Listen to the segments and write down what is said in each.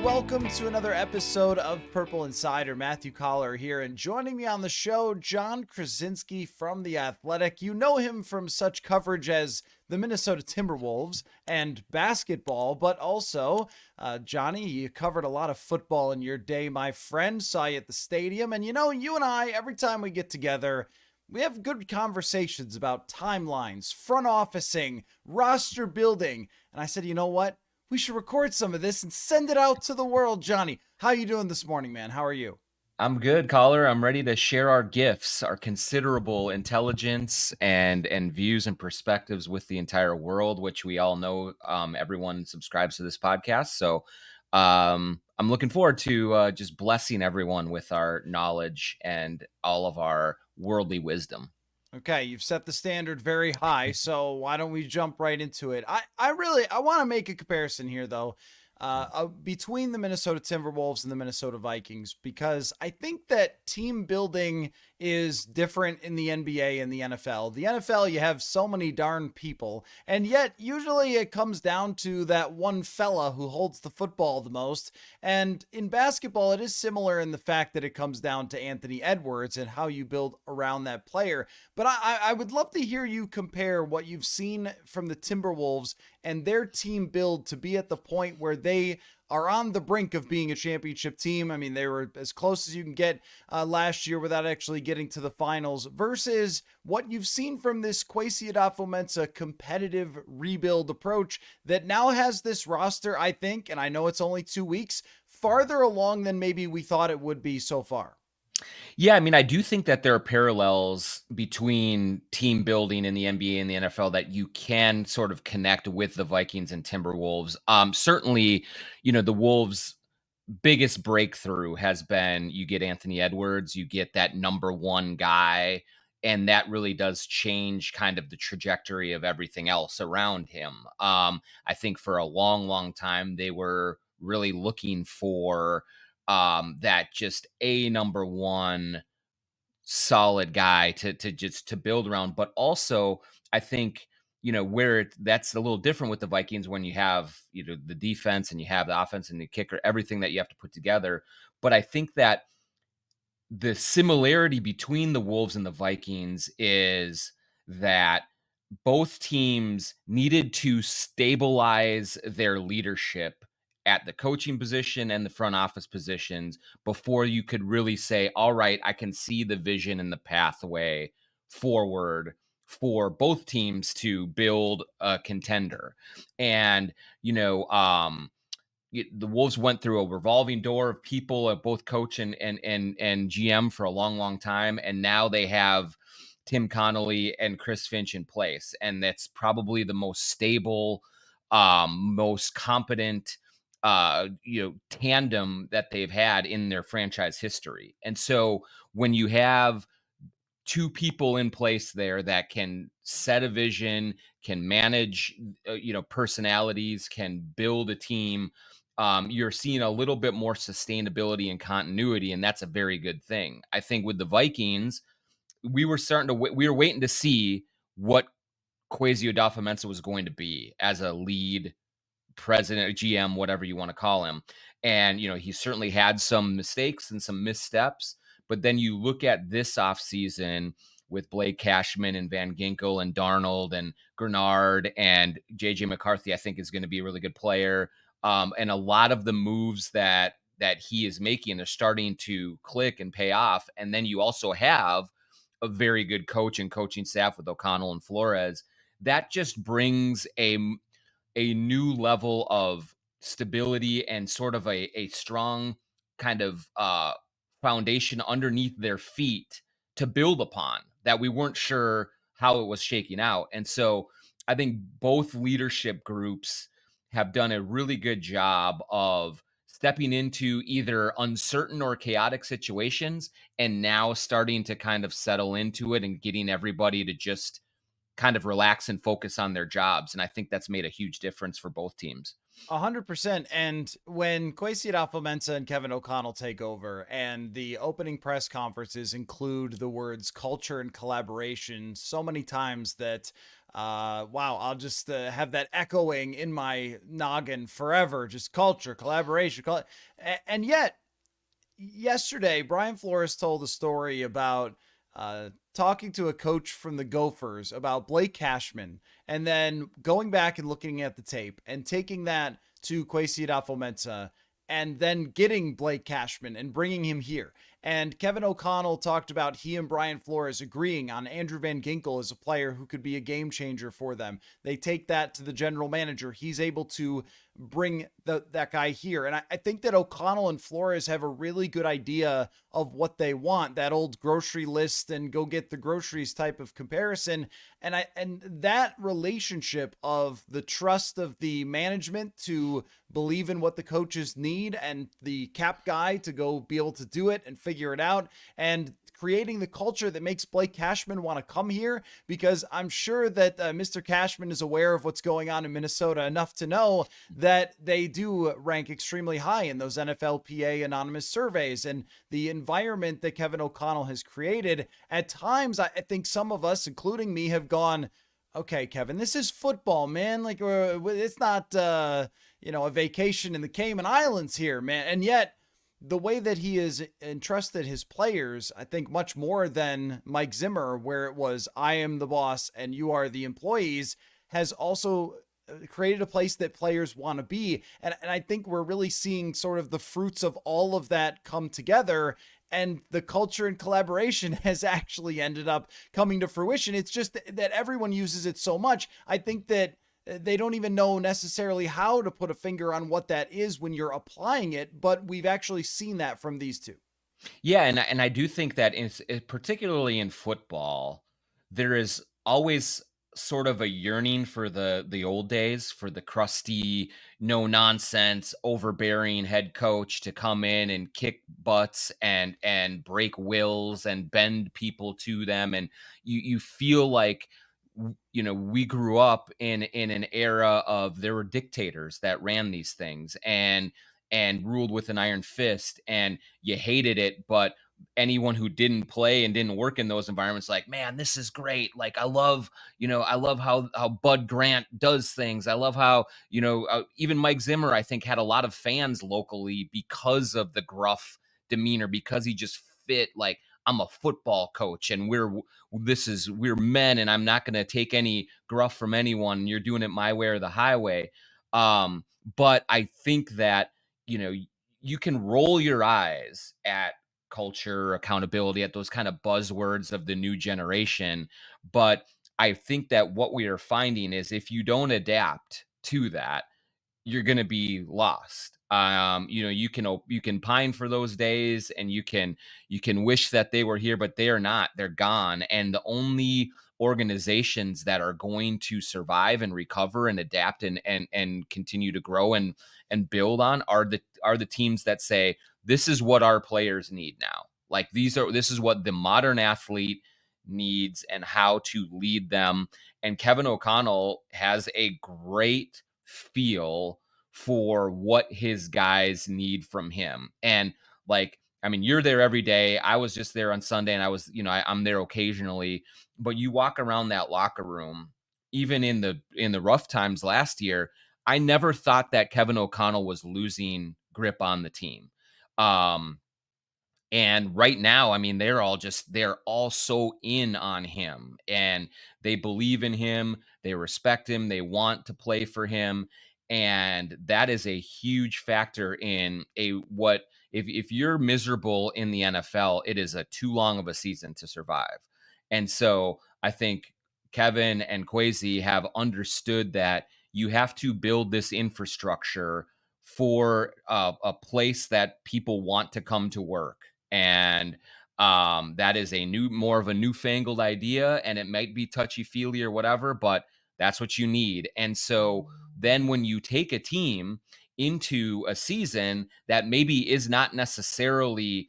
welcome to another episode of Purple Insider. Matthew Coller here, and joining me on the show, John Krawczynski from The Athletic. You know him from such coverage as the Minnesota Timberwolves and basketball, but also, Johnny, you covered a lot of football in your day, my friend. Saw you at the stadium, and you know, you and I, every time we get together, we have good conversations about timelines, front officing, roster building, and I said, you know what? We should record some of this and send it out to the world. Johnny, how you doing this morning, man? How are you? I'm good, Caller. I'm ready to share our gifts, our considerable intelligence and views and perspectives with the entire world, which we all know everyone subscribes to this podcast. So I'm looking forward to just blessing everyone with our knowledge and all of our worldly wisdom. Okay, you've set the standard very high, so why don't we jump right into it? I want to make a comparison here, though, between the Minnesota Timberwolves and the Minnesota Vikings, because I think that team building is different in the NBA and the NFL. The NFL, you have so many darn people, and yet usually it comes down to that one fella who holds the football the most. And in basketball, it is similar in the fact that it comes down to Anthony Edwards and how you build around that player. But I would love to hear you compare what you've seen from the Timberwolves and their team build to be at the point where they are on the brink of being a championship team. I mean, they were as close as you can get last year without actually getting to the finals, versus what you've seen from this Kwesi Adofo-Mensah competitive rebuild approach that now has this roster, I think, and I know it's only 2 weeks, farther along than maybe we thought it would be so far. Yeah, I mean, I do think that there are parallels between team building in the NBA and the NFL that you can sort of connect with the Vikings and Timberwolves. Certainly, the Wolves' biggest breakthrough has been you get Anthony Edwards, you get that number one guy, and that really does change kind of the trajectory of everything else around him. I think for a long, long time, they were really looking for that just a number one solid guy to build around. But also, I think where that's a little different with the Vikings when you have the defense and you have the offense and the kicker, everything that you have to put together. But I think that the similarity between the Wolves and the Vikings is that both teams needed to stabilize their leadership at the coaching position and the front office positions before you could really say, all right, I can see the vision and the pathway forward for both teams to build a contender. And, the Wolves went through a revolving door of people at both coach and GM for a long, long time. And now they have Tim Connolly and Chris Finch in place. And that's probably the most stable, most competent, tandem that they've had in their franchise history. And so when you have two people in place there that can set a vision, can manage, personalities, can build a team, you're seeing a little bit more sustainability and continuity, and that's a very good thing. I think with the Vikings, we were waiting to see what Kwesi Adofo-Mensah was going to be as a lead president, GM, whatever you want to call him. And, he certainly had some mistakes and some missteps. But then you look at this offseason with Blake Cashman and Van Ginkel and Darnold and Grenard and JJ McCarthy, I think is going to be a really good player. And a lot of the moves that he is making are starting to click and pay off. And then you also have a very good coach and coaching staff with O'Connell and Flores. That just brings a new level of stability and sort of a strong kind of foundation underneath their feet to build upon that we weren't sure how it was shaking out. And so I think both leadership groups have done a really good job of stepping into either uncertain or chaotic situations and now starting to kind of settle into it and getting everybody to just kind of relax and focus on their jobs. And I think that's made a huge difference for both teams. 100%. And when Kwesi Adofo-Mensah and Kevin O'Connell take over and the opening press conferences include the words culture and collaboration so many times that Wow, I'll just have that echoing in my noggin forever. Just culture, collaboration, and yet yesterday, Brian Flores told a story about talking to a coach from the Gophers about Blake Cashman, and then going back and looking at the tape and taking that to Kwesi Adofo-Mensah, and then getting Blake Cashman and bringing him here. And Kevin O'Connell talked about he and Brian Flores agreeing on Andrew Van Ginkel as a player who could be a game changer for them. They take that to the general manager. He's able to bring that guy here. And I think that O'Connell and Flores have a really good idea of what they want, that old grocery list and go get the groceries type of comparison. And that relationship of the trust of the management to believe in what the coaches need and the cap guy to go be able to do it and figure it out, and creating the culture that makes Blake Cashman want to come here, because I'm sure that Mr. Cashman is aware of what's going on in Minnesota enough to know that they do rank extremely high in those NFLPA anonymous surveys. And the environment that Kevin O'Connell has created, at times, I think some of us, including me, have gone, okay, Kevin, this is football, man. Like, it's not, a vacation in the Cayman Islands here, man. And yet, the way that he has entrusted his players, I think much more than Mike Zimmer, where it was, I am the boss and you are the employees, has also created a place that players want to be. And I think we're really seeing sort of the fruits of all of that come together. And the culture and collaboration has actually ended up coming to fruition. It's just that everyone uses it so much. I think that they don't even know necessarily how to put a finger on what that is when you're applying it, but we've actually seen that from these two. Yeah, and I do think that particularly in football, there is always sort of a yearning for the old days, for the crusty, no nonsense, overbearing head coach to come in and kick butts and break wills and bend people to them, and you feel like we grew up in an era of, there were dictators that ran these things and ruled with an iron fist, and you hated it, but anyone who didn't play and didn't work in those environments, like, man, this is great. Like, I love how Bud Grant does things. I love how, even Mike Zimmer, I think, had a lot of fans locally because of the gruff demeanor, because he just fit, like, I'm a football coach and we're men and I'm not going to take any gruff from anyone. You're doing it my way or the highway. But I think that, you can roll your eyes at culture, accountability, at those kind of buzzwords of the new generation. But I think that what we are finding is, if you don't adapt to that, you're going to be lost. You can pine for those days, and you can wish that they were here, but they are not. They're gone. And the only organizations that are going to survive and recover and adapt and continue to grow and build on are the teams that say, this is what our players need now. Like, this is what the modern athlete needs and how to lead them. And Kevin O'Connell has a great feel for what his guys need from him. And, like, I mean, you're there every day. I was just there on Sunday, and I'm there occasionally, but you walk around that locker room, even in the rough times last year, I never thought that Kevin O'Connell was losing grip on the team. Um, and right now, I mean, they're all so in on him, and they believe in him, they respect him, they want to play for him. And that is a huge factor in what if you're miserable in the NFL, it is a too long of a season to survive. And so I think Kevin and Kwesi have understood that you have to build this infrastructure for a place that people want to come to work. And that is more of a newfangled idea, and it might be touchy feely or whatever, but that's what you need. And so then when you take a team into a season that maybe is not necessarily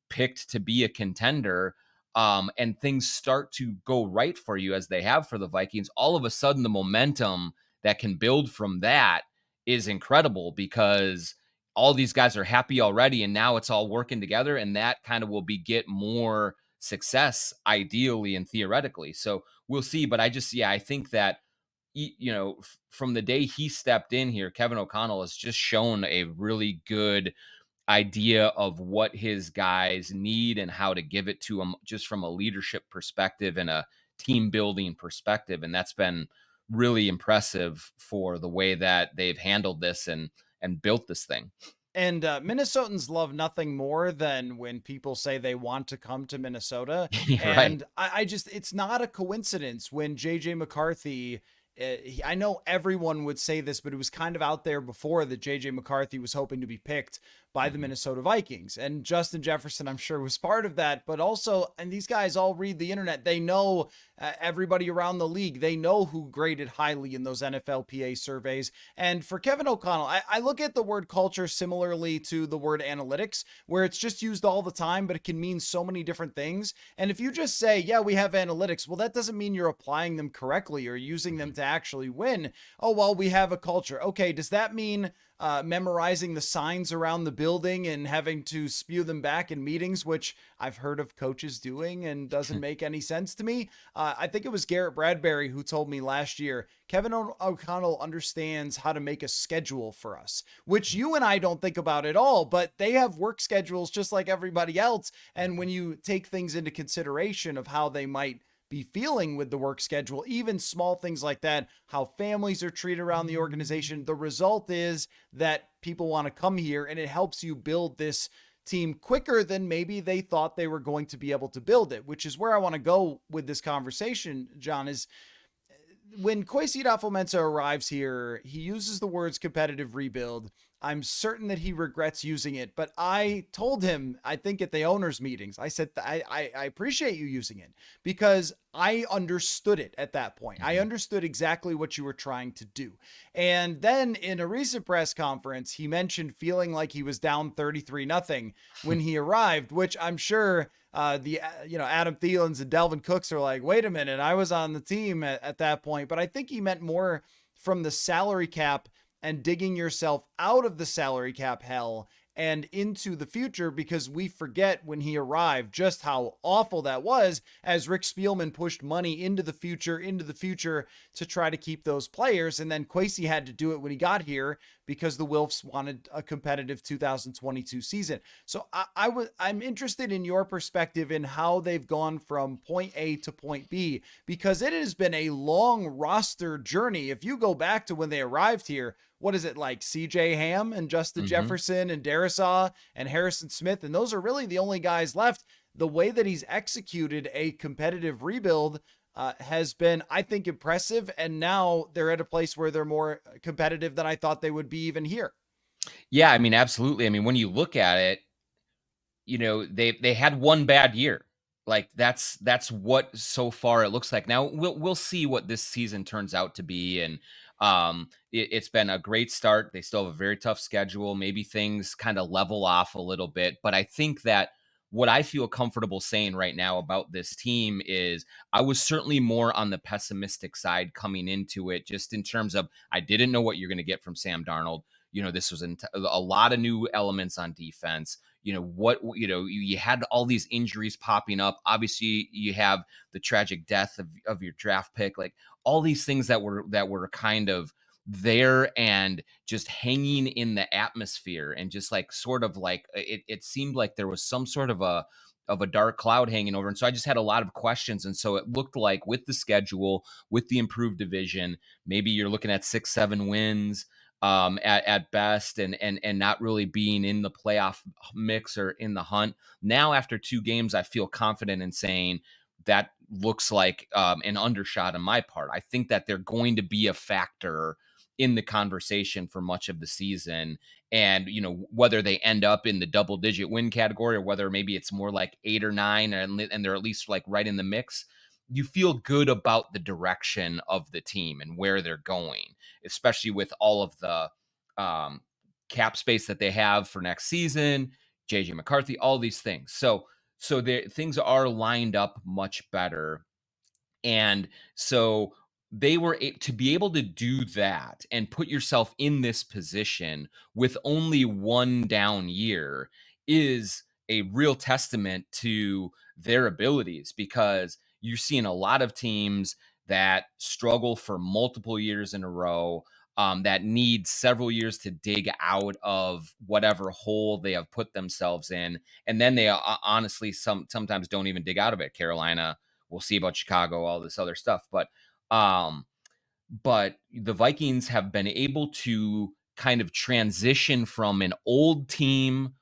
picked to be a contender, and things start to go right for you, as they have for the Vikings, all of a sudden the momentum that can build from that is incredible, because all these guys are happy already, and now it's all working together, and that kind of will get more success ideally and theoretically. So we'll see. But I think that from the day he stepped in here, Kevin O'Connell has just shown a really good idea of what his guys need and how to give it to them just from a leadership perspective and a team building perspective. And that's been really impressive for the way that they've handled this and built this thing. And Minnesotans love nothing more than when people say they want to come to Minnesota. Right. And I just, it's not a coincidence when JJ McCarthy, I know everyone would say this, but it was kind of out there before that JJ McCarthy was hoping to be picked by the Mhm. Minnesota Vikings. And Justin Jefferson, I'm sure, was part of that. But also, and these guys all read the internet, they know everybody around the league, they know who graded highly in those NFLPA surveys. And for Kevin O'Connell, I look at the word culture similarly to the word analytics, where it's just used all the time, but it can mean so many different things. And if you just say, yeah, we have analytics, well, that doesn't mean you're applying them correctly or using them Mhm. to actually win. Oh, well, we have a culture. Okay, does that mean memorizing the signs around the building and having to spew them back in meetings, which I've heard of coaches doing and doesn't make any sense to me? I think it was Garrett Bradbury who told me last year Kevin O'Connell understands how to make a schedule for us, which you and I don't think about at all, but they have work schedules just like everybody else. And when you take things into consideration of how they might be feeling with the work schedule, even small things like that, how families are treated around the organization, the result is that people want to come here and it helps you build this team quicker than maybe they thought they were going to be able to build it, which is where I want to go with this conversation, John, is when Kwesi Adofo-Mensah arrives here, he uses the words competitive rebuild. I'm certain that he regrets using it, but I told him, I think at the owners' meetings, I said, I appreciate you using it because I understood it at that point. I Mhm. understood exactly what you were trying to do. And then in a recent press conference, he mentioned feeling like he was down 33-0 when he arrived, which I'm sure the Adam Thielens and Delvin Cooks are like, wait a minute, I was on the team at that point. But I think he meant more from the salary cap and digging yourself out of the salary cap hell and into the future, because we forget when he arrived just how awful that was as Rick Spielman pushed money into the future to try to keep those players. And then Kwesi had to do it when he got here because the Wilfs wanted a competitive 2022 season. So I'm interested in your perspective in how they've gone from point A to point B, because it has been a long roster journey. If you go back to when they arrived here, what is it like CJ Ham and Justin Mhm. Jefferson and Darisaw and Harrison Smith, and those are really the only guys left. The way that he's executed a competitive rebuild has been, I think, impressive. And now they're at a place where they're more competitive than I thought they would be even here. Yeah, I mean, absolutely. I mean, when you look at it, they had one bad year. Like that's what so far it looks like. Now we'll see what this season turns out to be, and it's been a great start. They still have a very tough schedule. Maybe things kind of level off a little bit, but I think that what I feel comfortable saying right now about this team is I was certainly more on the pessimistic side coming into it, just in terms of I didn't know what you're going to get from Sam Darnold. This was a lot of new elements on defense. You had all these injuries popping up. Obviously you have the tragic death of your draft pick, like all these things that were kind of there and just hanging in the atmosphere, and just like sort of like it seemed like there was some sort of a dark cloud hanging over. And so I just had a lot of questions. And so it looked like with the schedule, with the improved division, maybe you're looking at 6-7 wins at best, and not really being in the playoff mix or in the hunt. Now, after 2 games, I feel confident in saying that looks like an undershot on my part. I think that they're going to be a factor in the conversation for much of the season. And, whether they end up in the double digit win category or whether maybe it's more like 8 or 9 and they're at least like right in the mix, you feel good about the direction of the team and where they're going, especially with all of the um, cap space that they have for next season, JJ McCarthy, all these things. So things are lined up much better. And so to be able to do that and put yourself in this position with only one down year is a real testament to their abilities, because you're seeing a lot of teams that struggle for multiple years in a row, that need several years to dig out of whatever hole they have put themselves in, and then they honestly sometimes don't even dig out of it. Carolina, we'll see about Chicago, all this other stuff, um, but the Vikings have been able to kind of transition from an old team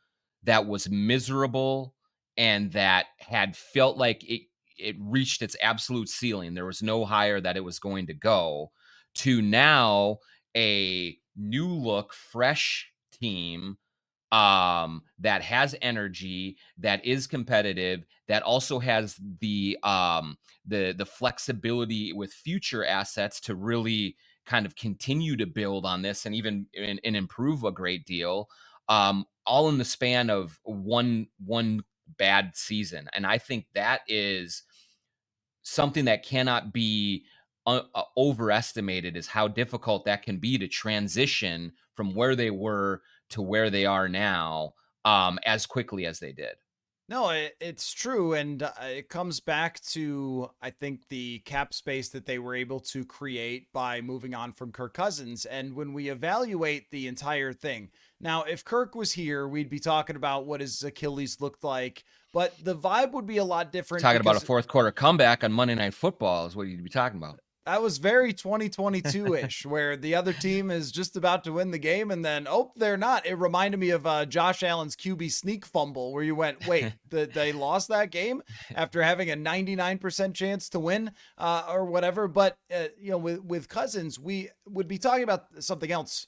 that was miserable and that had felt like it reached its absolute ceiling. There was no higher that it was going to go, to now a new look, fresh team, that has energy, that is competitive, that also has the flexibility with future assets to really kind of continue to build on this and even and improve a great deal, all in the span of one bad season. And I think that is something that cannot be overestimated, is how difficult that can be to transition from where they were to where they are now, as quickly as they did. No, it's true. And it comes back to, I think, the cap space that they were able to create by moving on from Kirk Cousins. And when we evaluate the entire thing, now, if Kirk was here, we'd be talking about what his Achilles looked like, but the vibe would be a lot different Talking about a because fourth quarter comeback on Monday Night Football is what you'd be talking about. that was very 2022-ish, where the other team is just about to win the game, and then, oh, they're not. It reminded me of Josh Allen's QB sneak fumble, where you went, wait, they lost that game after having a 99% chance to win, or whatever. But with Cousins, we would be talking about something else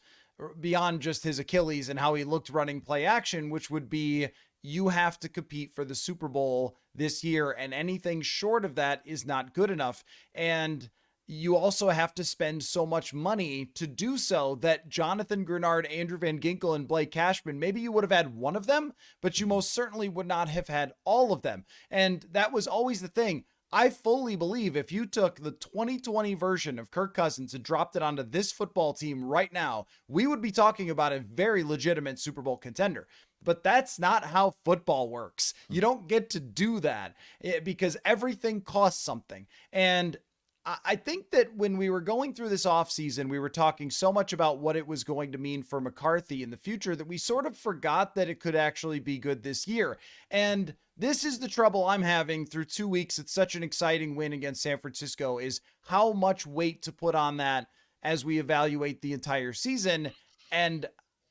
beyond just his Achilles and how he looked running play action, which would be, you have to compete for the Super Bowl this year, and anything short of that is not good enough. And you also have to spend so much money to do so that Jonathan Grenard, Andrew Van Ginkel, and Blake Cashman, maybe you would have had one of them, but you most certainly would not have had all of them. And that was always the thing. I fully believe if you took the 2020 version of Kirk Cousins and dropped it onto this football team right now, we would be talking about a very legitimate Super Bowl contender. But that's not how football works. You don't get to do that because everything costs something. And I think that when we were going through this offseason, we were talking so much about what it was going to mean for McCarthy in the future that we sort of forgot that it could actually be good this year. And this is the trouble I'm having through 2 weeks. It's such an exciting win against San Francisco, is how much weight to put on that as we evaluate the entire season and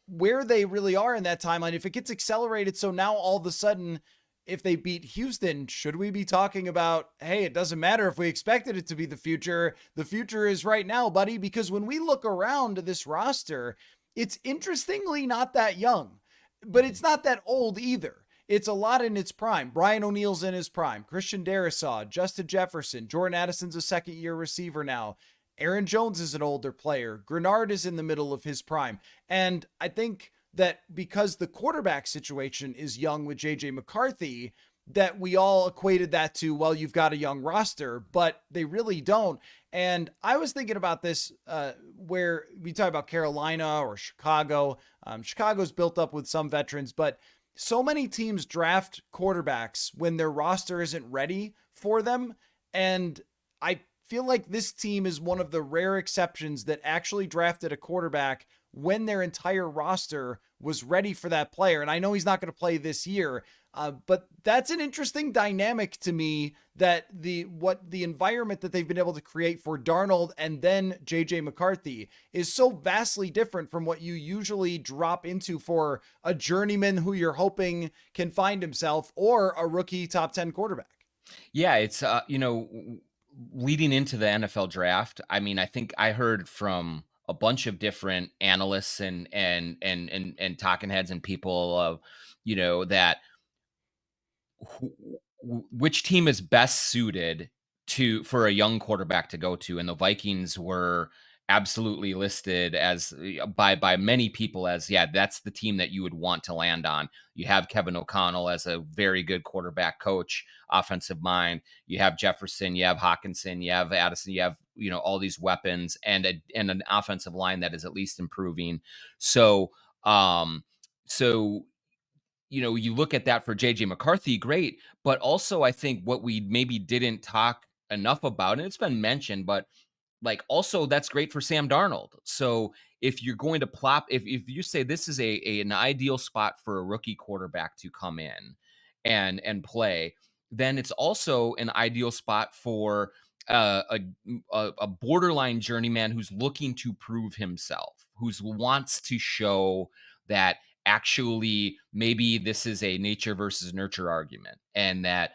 where they really are in that timeline. If it gets accelerated, so now all of a sudden, if they beat Houston, should we be talking about, hey, it doesn't matter if we expected it to be the future. The future is right now, buddy. Because when we look around this roster, it's interestingly not that young, but it's not that old either. It's a lot in its prime. Brian O'Neill's in his prime. Christian Darrisaw, Justin Jefferson, Jordan Addison's a second-year receiver now. Aaron Jones is an older player. Grenard is in the middle of his prime. And I think that because the quarterback situation is young with JJ McCarthy, that we all equated that to, well, you've got a young roster, but they really don't. And I was thinking about this where we talk about Carolina or Chicago. Chicago's built up with some veterans, but so many teams draft quarterbacks when their roster isn't ready for them. And I feel like this team is one of the rare exceptions that actually drafted a quarterback when their entire roster was ready for that player. And I know he's not going to play this year, but that's an interesting dynamic to me, that the environment that they've been able to create for Darnold and then JJ McCarthy is so vastly different from what you usually drop into for a journeyman who you're hoping can find himself, or a rookie top 10 quarterback. Yeah, it's leading into the NFL draft. I mean, I think I heard from a bunch of different analysts and talking heads and people of, that which team is best suited for a young quarterback to go to, and the Vikings were absolutely listed as, by many people as, yeah, that's the team that you would want to land on. You have Kevin O'Connell as a very good quarterback coach, offensive mind. You have Jefferson, you have Hawkinson, you have Addison, you have all these weapons, and an offensive line that is at least improving. So you look at that for JJ McCarthy, great. But also, I think what we maybe didn't talk enough about, and it's been mentioned, but like also that's great for Sam Darnold. So if you're going to plop, if you say this is an ideal spot for a rookie quarterback to come in and play, then it's also an ideal spot for a borderline journeyman who's looking to prove himself, who's wants to show that actually maybe this is a nature versus nurture argument, and that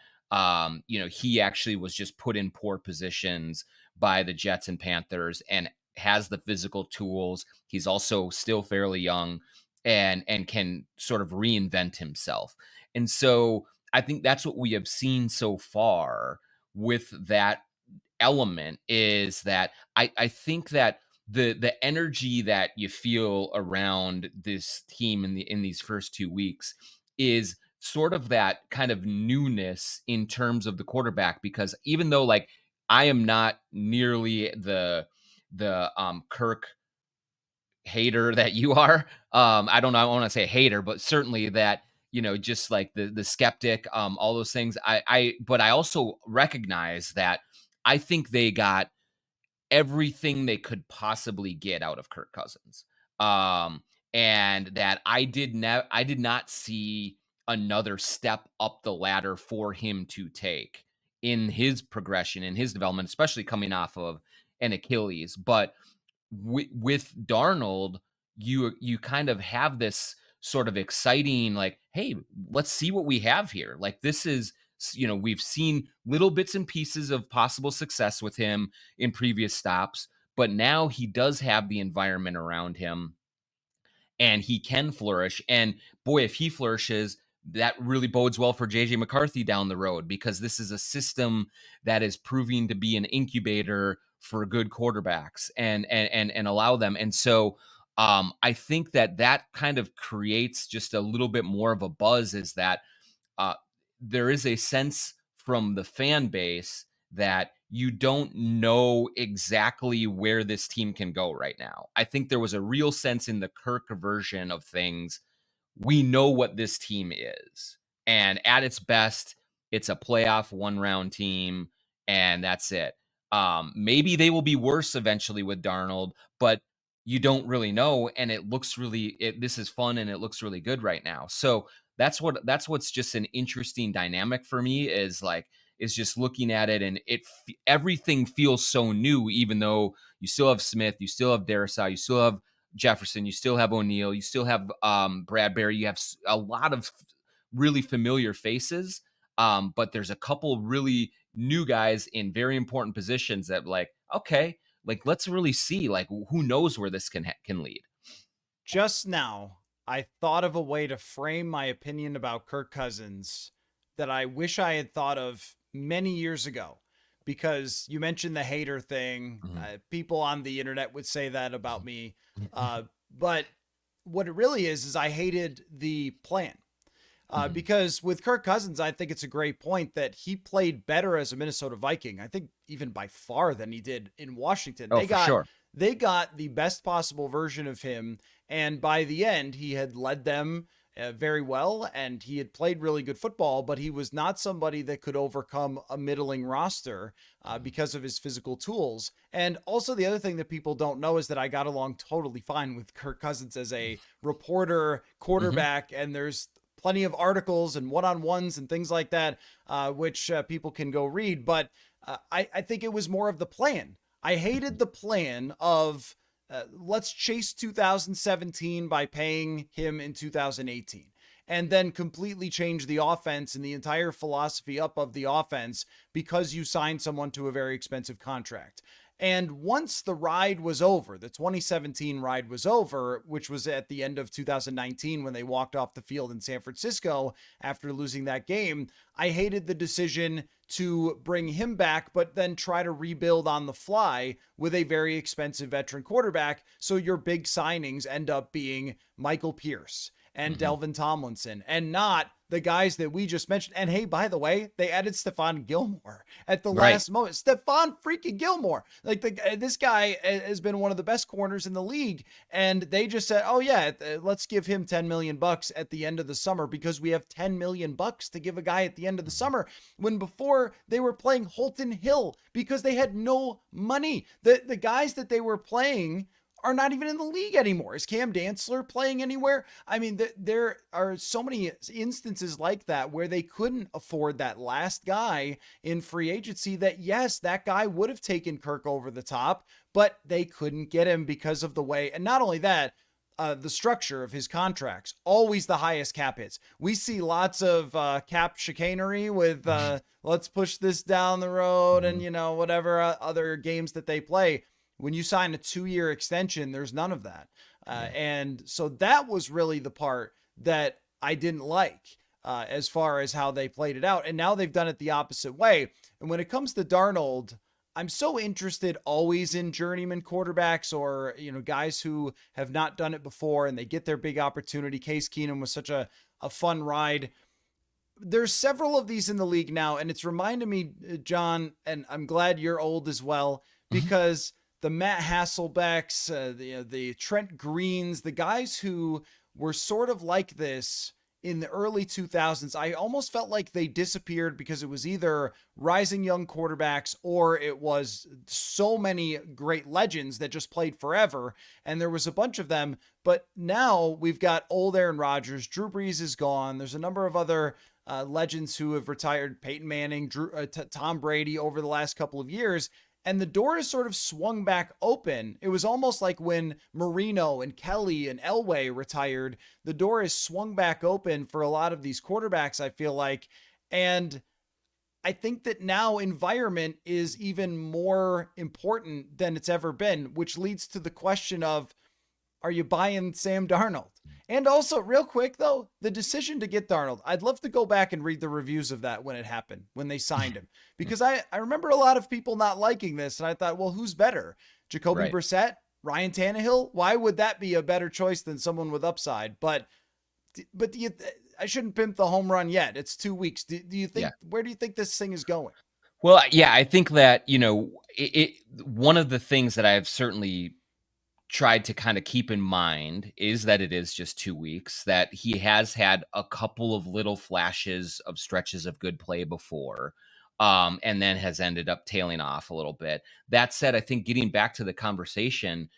he actually was just put in poor positions by the Jets and Panthers and has the physical tools. He's also still fairly young and can sort of reinvent himself. And so I think that's what we have seen so far with that element, is that I think that the energy that you feel around this team in these first 2 weeks is sort of that kind of newness in terms of the quarterback, because even though like I am not nearly the Kirk hater that you are. I don't know, I want to say hater, but certainly that, just like the skeptic, all those things. But I also recognize that I think they got everything they could possibly get out of Kirk Cousins. Um, and that I did not see another step up the ladder for him to take in his progression, in his development, especially coming off of an Achilles. But with Darnold, you kind of have this sort of exciting, like, hey, let's see what we have here. Like this is, we've seen little bits and pieces of possible success with him in previous stops, but now he does have the environment around him and he can flourish. And boy, if he flourishes, that really bodes well for JJ McCarthy down the road, because this is a system that is proving to be an incubator for good quarterbacks and allow them. And so I think that kind of creates just a little bit more of a buzz, is that uh, there is a sense from the fan base that you don't know exactly where this team can go right now. I think there was a real sense in the Kirk version of things. We know what this team is. And at its best, it's a playoff one round team, and that's it. Maybe they will be worse eventually with Darnold, but you don't really know. And it looks this is fun and it looks really good right now. So that's what's just an interesting dynamic for me, is just looking at it, and everything feels so new, even though you still have Smith, you still have Darrisaw, you still have Jefferson, you still have O'Neal, you still have Bradbury, you have a lot of really familiar faces, but there's a couple really new guys in very important positions that, like, okay, like let's really see, like, who knows where this can lead. Just now, I thought of a way to frame my opinion about Kirk Cousins that I wish I had thought of many years ago. Because you mentioned the hater thing. Mhm. People on the internet would say that about me. But what it really is I hated the plan. Mhm. Because with Kirk Cousins, I think it's a great point that he played better as a Minnesota Viking. I think even by far than he did in Washington. Oh, for sure. They got the best possible version of him, and by the end, he had led them very well, and he had played really good football. But he was not somebody that could overcome a middling roster because of his physical tools. And also, the other thing that people don't know is that I got along totally fine with Kirk Cousins as a reporter, Mhm. quarterback, and there's plenty of articles and one-on-ones and things like that, which people can go read. But I think it was more of the plan. I hated the plan of let's chase 2017 by paying him in 2018, and then completely change the offense and the entire philosophy up of the offense because you signed someone to a very expensive contract. And once the ride was over, the 2017 ride was over, which was at the end of 2019 when they walked off the field in San Francisco after losing that game, I hated the decision to bring him back, but then try to rebuild on the fly with a very expensive veteran quarterback. So your big signings end up being Michael Pierce and Mhm. Delvin Tomlinson, and not the guys that we just mentioned. And hey, by the way, they added Stephon Gilmore at the Right. last moment. Stephon freaking Gilmore. Like this guy has been one of the best corners in the league. And they just said, oh yeah, let's give him 10 million bucks at the end of the summer because we have 10 million bucks to give a guy at the end of the summer. When before they were playing Holton Hill because they had no money. The guys that they were playing are not even in the league anymore. Is Cam Dantzler playing anywhere? I mean, there are so many instances like that where they couldn't afford that last guy in free agency that, yes, that guy would have taken Kirk over the top, but they couldn't get him because of the way. And not only that, the structure of his contracts, always the highest cap hits. We see lots of cap chicanery with let's push this down the road and, Mhm. whatever other games that they play. When you sign a 2-year extension, there's none of that. Yeah. And so that was really the part that I didn't like as far as how they played it out. And now they've done it the opposite way. And when it comes to Darnold, I'm so interested always in journeyman quarterbacks or, guys who have not done it before and they get their big opportunity. Case Keenum was such a fun ride. There's several of these in the league now, and it's reminded me, John, and I'm glad you're old as well, Mhm. because the Matt Hasselbecks, the Trent Greens, the guys who were sort of like this in the early 2000s, I almost felt like they disappeared because it was either rising young quarterbacks or it was so many great legends that just played forever. And there was a bunch of them. But now we've got old Aaron Rodgers. Drew Brees is gone. There's a number of other legends who have retired, Peyton Manning, Tom Brady over the last couple of years. And the door is sort of swung back open. It was almost like when Marino and Kelly and Elway retired, the door is swung back open for a lot of these quarterbacks, I feel like. And I think that now environment is even more important than it's ever been, which leads to the question of, are you buying Sam Darnold? And also, real quick though, the decision to get Darnold, I'd love to go back and read the reviews of that when it happened, when they signed him. Because I remember a lot of people not liking this, and I thought, well, who's better? Jacoby Right. Brissett? Ryan Tannehill? Why would that be a better choice than someone with upside? But I shouldn't pimp the home run yet. It's 2 weeks. Do you Yeah. think, where do you think this thing is going? Well, yeah, I think that, one of the things that I've certainly tried to kind of keep in mind is that it is just 2 weeks, that he has had a couple of little flashes of stretches of good play before, and then has ended up tailing off a little bit. That said, I think getting back to the conversation,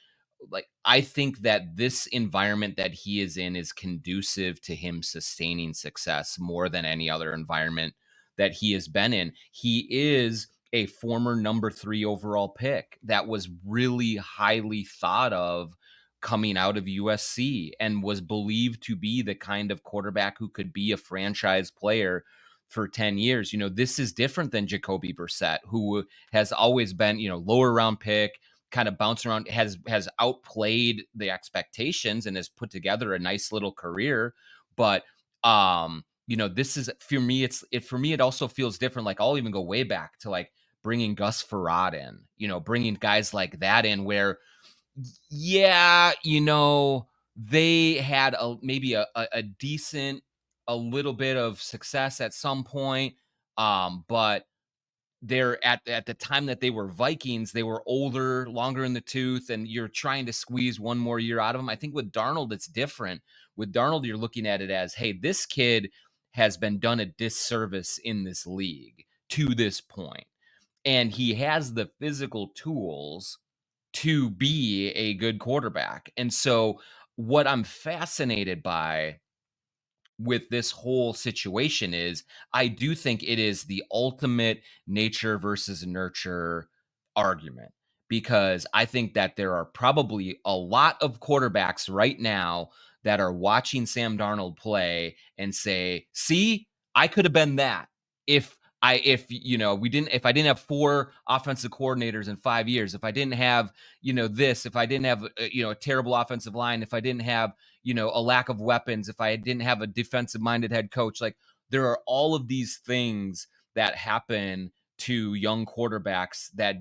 like, I think that this environment that he is in is conducive to him sustaining success more than any other environment that he has been in. He is a former number 3 overall pick that was really highly thought of coming out of USC and was believed to be the kind of quarterback who could be a franchise player for 10 years. This is different than Jacoby Brissett, who has always been, lower round pick, kind of bouncing around, has outplayed the expectations and has put together a nice little career. But this is, for me, it also feels different. Like, I'll even go way back to, like, bringing Gus Farad in, bringing guys like that in, where, yeah, they had maybe a decent, a little bit of success at some point. But they're at the time that they were Vikings, they were older, longer in the tooth, and you're trying to squeeze one more year out of them. I think with Darnold, it's different. With Darnold, you're looking at it as, hey, this kid has been done a disservice in this league to this point, and he has the physical tools to be a good quarterback. And so, what I'm fascinated by with this whole situation is, I do think it is the ultimate nature versus nurture argument, because I think that there are probably a lot of quarterbacks right now that are watching Sam Darnold play and say, "See, I could have been that if if I didn't have 4 offensive coordinators in 5 years, if I didn't have, this, if I didn't have a terrible offensive line, if I didn't have, a lack of weapons, if I didn't have a defensive minded head coach." Like, there are all of these things that happen to young quarterbacks that,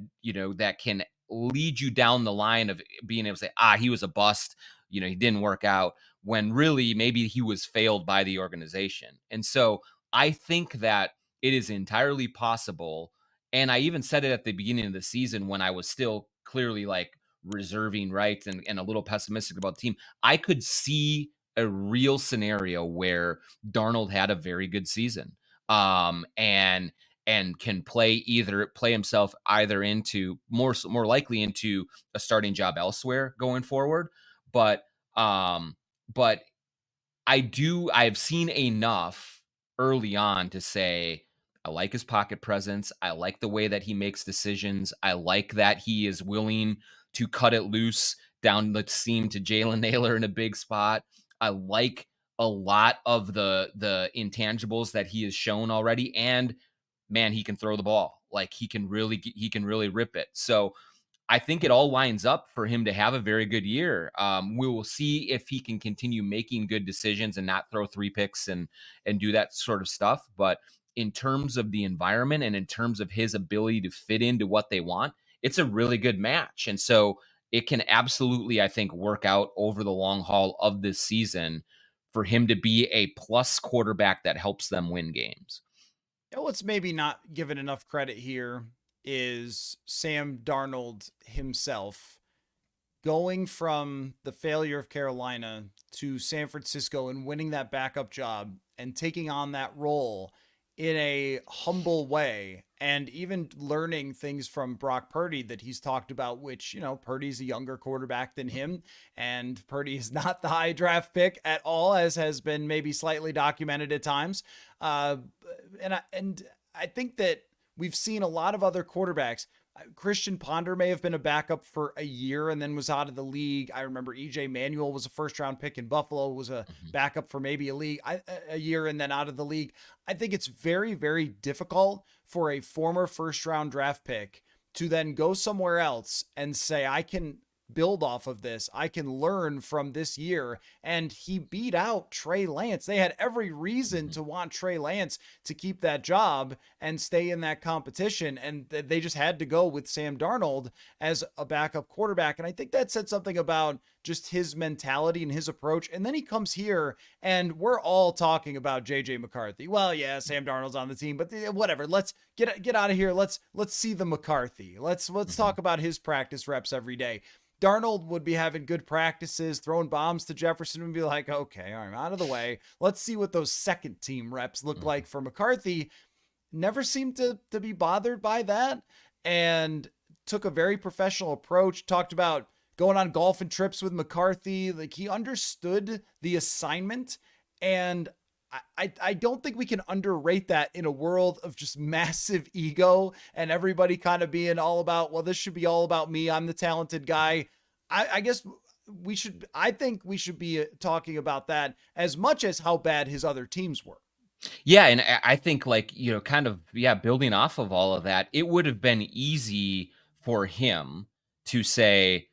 that can lead you down the line of being able to say, he was a bust, he didn't work out. when really maybe he was failed by the organization. And so I think that it is entirely possible. And I even said it at the beginning of the season when I was still clearly like reserving rights and a little pessimistic about the team. I could see a real scenario where Darnold had a very good season. And can play himself either into more likely into a starting job elsewhere going forward. But um but I've seen enough early on to say, I like his pocket presence. I like the way that he makes decisions. I like that he is willing to cut it loose down the seam to Jalen Naylor in a big spot. I like a lot of the intangibles that he has shown already. And man, he can throw the ball. Like he can really rip it. So I think it all lines up for him to have a very good year. We will see if he can continue making good decisions and not throw 3 picks and do that sort of stuff. But in terms of the environment and in terms of his ability to fit into what they want, it's a really good match. And so it can absolutely, I think, work out over the long haul of this season for him to be a plus quarterback that helps them win games. What's maybe not given enough credit here is Sam Darnold himself going from the failure of Carolina to San Francisco and winning that backup job and taking on that role in a humble way, and even learning things from Brock Purdy that he's talked about, which, Purdy's a younger quarterback than him, and Purdy is not the high draft pick at all, as has been maybe slightly documented at times. Uh, and I think that we've seen a lot of other quarterbacks. Christian Ponder may have been a backup for a year and then was out of the league. I remember EJ Manuel was a first round pick in Buffalo, was a Mhm. backup for maybe a year and then out of the league. I think it's very, very difficult for a former first round draft pick to then go somewhere else and say, I can build off of this. I can learn from this year. And he beat out Trey Lance. They had every reason Mhm. to want Trey Lance to keep that job and stay in that competition. And they just had to go with Sam Darnold as a backup quarterback. And I think that said something about just his mentality and his approach. And then he comes here and we're all talking about JJ McCarthy. Well, yeah, Sam Darnold's on the team, but whatever. Let's get out of here. Let's see the McCarthy. Let's Mhm. talk about his practice reps every day. Darnold would be having good practices, throwing bombs to Jefferson, and be like, okay, all right, out of the way. Let's see what those second team reps look Mhm. like for McCarthy. Never seemed to be bothered by that, and took a very professional approach. Talked about going on golfing trips with McCarthy. Like, he understood the assignment, and I don't think we can underrate that in a world of just massive ego and everybody kind of being all about, well, this should be all about me. I'm the talented guy. I guess I think we should be talking about that as much as how bad his other teams were. Yeah, and I think, like, kind of, yeah, building off of all of that, it would have been easy for him to say,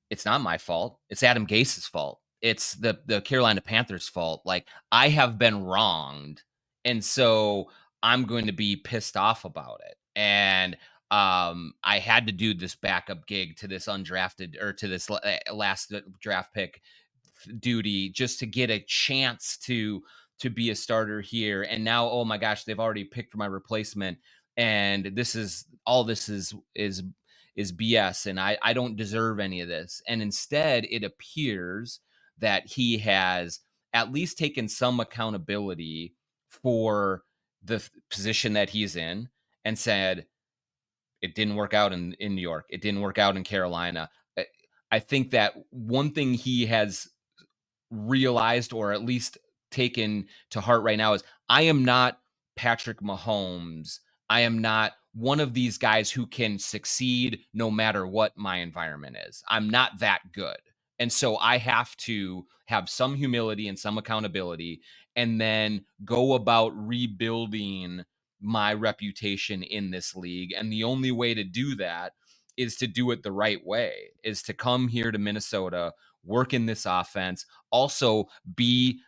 it's not my fault. It's Adam Gase's fault. It's the Carolina Panthers' fault. Like, I have been wronged, and so I'm going to be pissed off about it. And I had to do this backup gig to this undrafted, or to this last draft pick duty, just to get a chance to be a starter here. And now, oh my gosh, they've already picked my replacement, and this is BS, and I don't deserve any of this. And instead, it appears that he has at least taken some accountability for the position that he's in, and said, it didn't work out in New York. It didn't work out in Carolina. I I think that one thing he has realized, or at least taken to heart right now, is, I am not Patrick Mahomes. I am not one of these guys who can succeed no matter what my environment is. I'm not that good. And so I have to have some humility and some accountability, and then go about rebuilding my reputation in this league. And the only way to do that is to do it the right way, is to come here to Minnesota, work in this offense, also be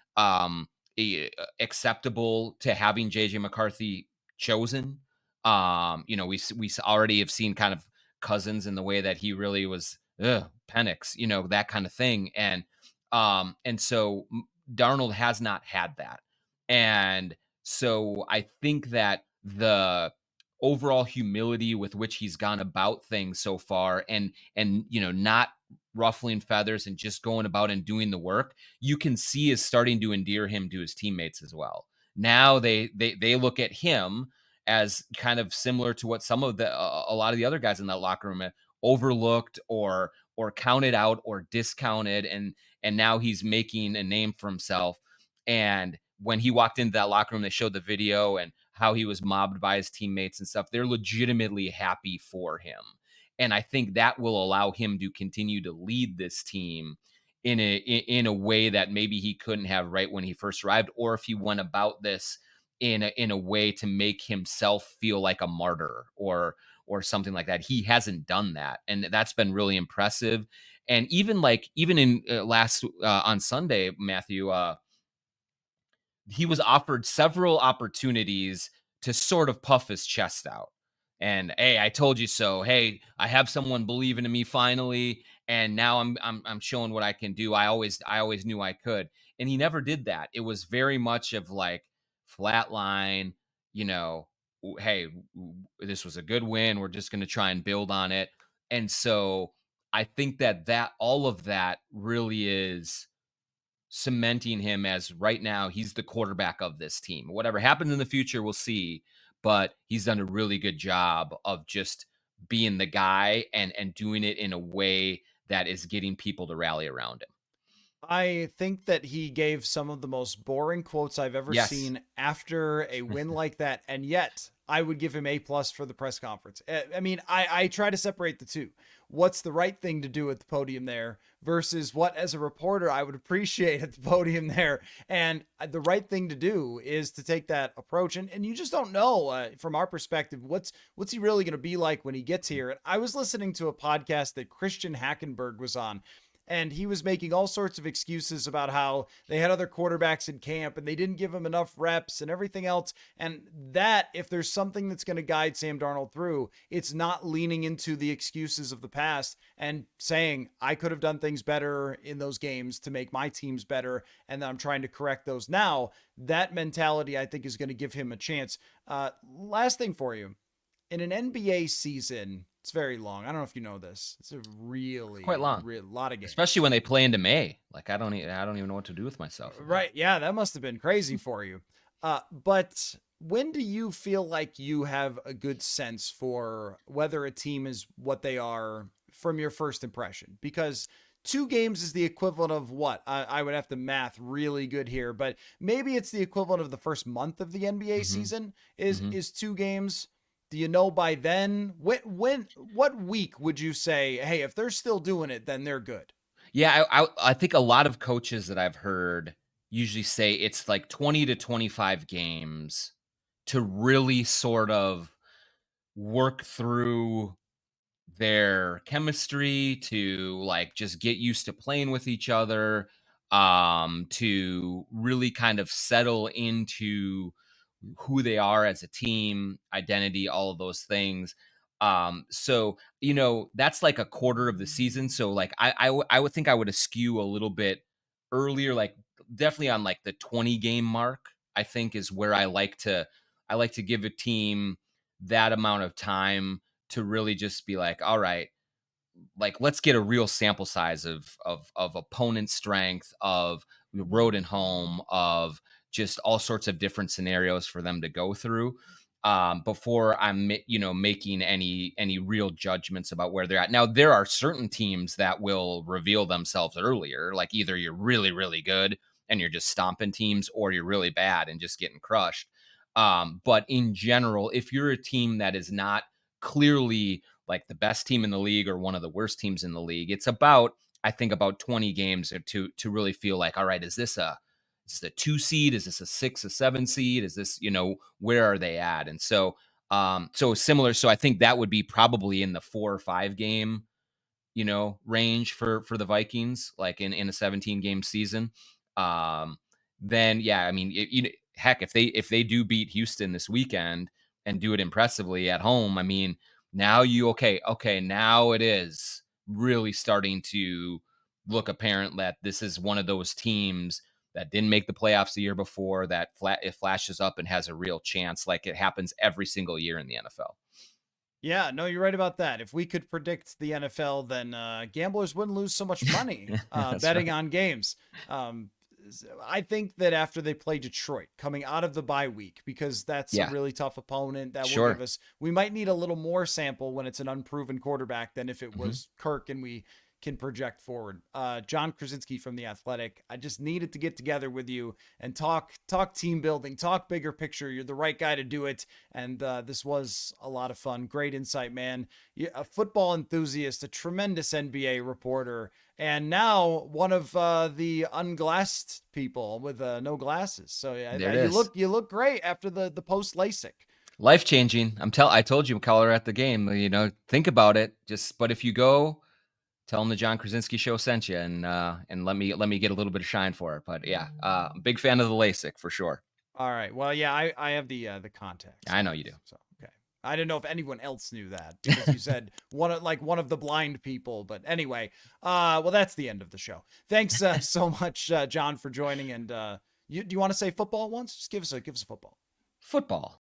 acceptable to having JJ McCarthy chosen. We already have seen kind of Cousins in the way that he really was Penix, that kind of thing. And And so Darnold has not had that. And so I think that the overall humility with which he's gone about things so far, and not ruffling feathers and just going about and doing the work, you can see is starting to endear him to his teammates as well. Now they look at him as kind of similar to what some of a lot of the other guys in that locker room overlooked or counted out or discounted, and now he's making a name for himself. And when he walked into that locker room, they showed the video and how he was mobbed by his teammates and stuff. They're legitimately happy for him. And I think that will allow him to continue to lead this team in a way that maybe he couldn't have right when he first arrived, or if he went about this in a way to make himself feel like a martyr or something like that. He hasn't done that, and that's been really impressive. And even in last on Sunday, Matthew, he was offered several opportunities to sort of puff his chest out. And hey, I told you so. Hey, I have someone believing in me finally, and now I'm showing what I can do. I always knew I could, and he never did that. It was very much of like flatline. You know, hey, this was a good win. We're just going to try and build on it. And so I think that all of that really is cementing him as right now he's the quarterback of this team. Whatever happens in the future, we'll see. But he's done a really good job of just being the guy and doing it in a way that is getting people to rally around him. I think that he gave some of the most boring quotes I've ever Yes. seen after a win like that, and yet I would give him A+ for the press conference. I mean, I try to separate the two. What's the right thing to do at the podium there versus what, as a reporter, I would appreciate at the podium there. And the right thing to do is to take that approach. And you just don't know from our perspective what's he really going to be like when he gets here. And I was listening to a podcast that Christian Hackenberg was on, and he was making all sorts of excuses about how they had other quarterbacks in camp and they didn't give him enough reps and everything else. And that, if there's something that's going to guide Sam Darnold through, it's not leaning into the excuses of the past and saying, I could have done things better in those games to make my teams better, and I'm trying to correct those now. That mentality, I think, is going to give him a chance. Last thing for you. In an NBA season, it's very long. I don't know if you know this. It's a It's quite really, long, really lot of games. especially when they play into May. Like I don't even know what to do with myself. Right. Yeah, that must have been crazy for you. But when do you feel like you have a good sense for whether a team is what they are from your first impression? Because 2 games is the equivalent of what? I would have to math really good here, but maybe it's the equivalent of the first month of the NBA Hmm. season Hmm. is 2 games. Do you know by then? What week would you say, hey, if they're still doing it, then they're good? Yeah, I think a lot of coaches that I've heard usually say it's like 20 to 25 games to really sort of work through their chemistry, to like just get used to playing with each other, to really kind of settle into who they are as a team, identity, all of those things. So that's like a quarter of the season. So like I would think I would askew a little bit earlier, like definitely on like the 20 game mark. I think is where I like to give a team that amount of time to really just be like, all right, like let's get a real sample size of opponent strength, of the road and home, of just all sorts of different scenarios for them to go through, before I'm making any real judgments about where they're at. Now there are certain teams that will reveal themselves earlier, like either you're really really good and you're just stomping teams, or you're really bad and just getting crushed. But in general, if you're a team that is not clearly like the best team in the league or one of the worst teams in the league, it's about, I think, about 20 games to really feel like, all right, is this a 2 seed? Is this a 6, a 7 seed? Is this, where are they at? And so similar. So I think that would be probably in the 4 or 5 game, range for the Vikings, like in a 17 game season. Um, then yeah, I mean, heck, if they do beat Houston this weekend and do it impressively at home, I mean, now now it is really starting to look apparent that this is one of those teams that didn't make the playoffs the year before, that it flashes up and has a real chance, like it happens every single year in the NFL. Yeah, no, you're right about that. If we could predict the NFL, then gamblers wouldn't lose so much money betting Right. on games. Um, I think that after they play Detroit coming out of the bye week, because that's a Yeah, really tough opponent that will give sure. us, we might need a little more sample when it's an unproven quarterback than if it Hmm. was Kirk and we can project forward. John Krasinski from The Athletic, I just needed to get together with you and talk team building, talk bigger picture. You're the right guy to do it. And this was a lot of fun. Great insight, man. A football enthusiast, a tremendous NBA reporter, and now one of the unglassed people with no glasses. So There yeah, it is. you look great after the post LASIK. Life changing. I told you, Coller at the game. Think about it. But if you go, tell them the John Krasinski show sent you, and let me get a little bit of shine for it. But yeah, big fan of the LASIK for sure. All right. Well, yeah, I have the contacts I now. know you do. So okay. I didn't know if anyone else knew that because you said one of the blind people. But anyway, well, that's the end of the show. Thanks so much, John, for joining. And do you want to say football once? Just give us a football. Football.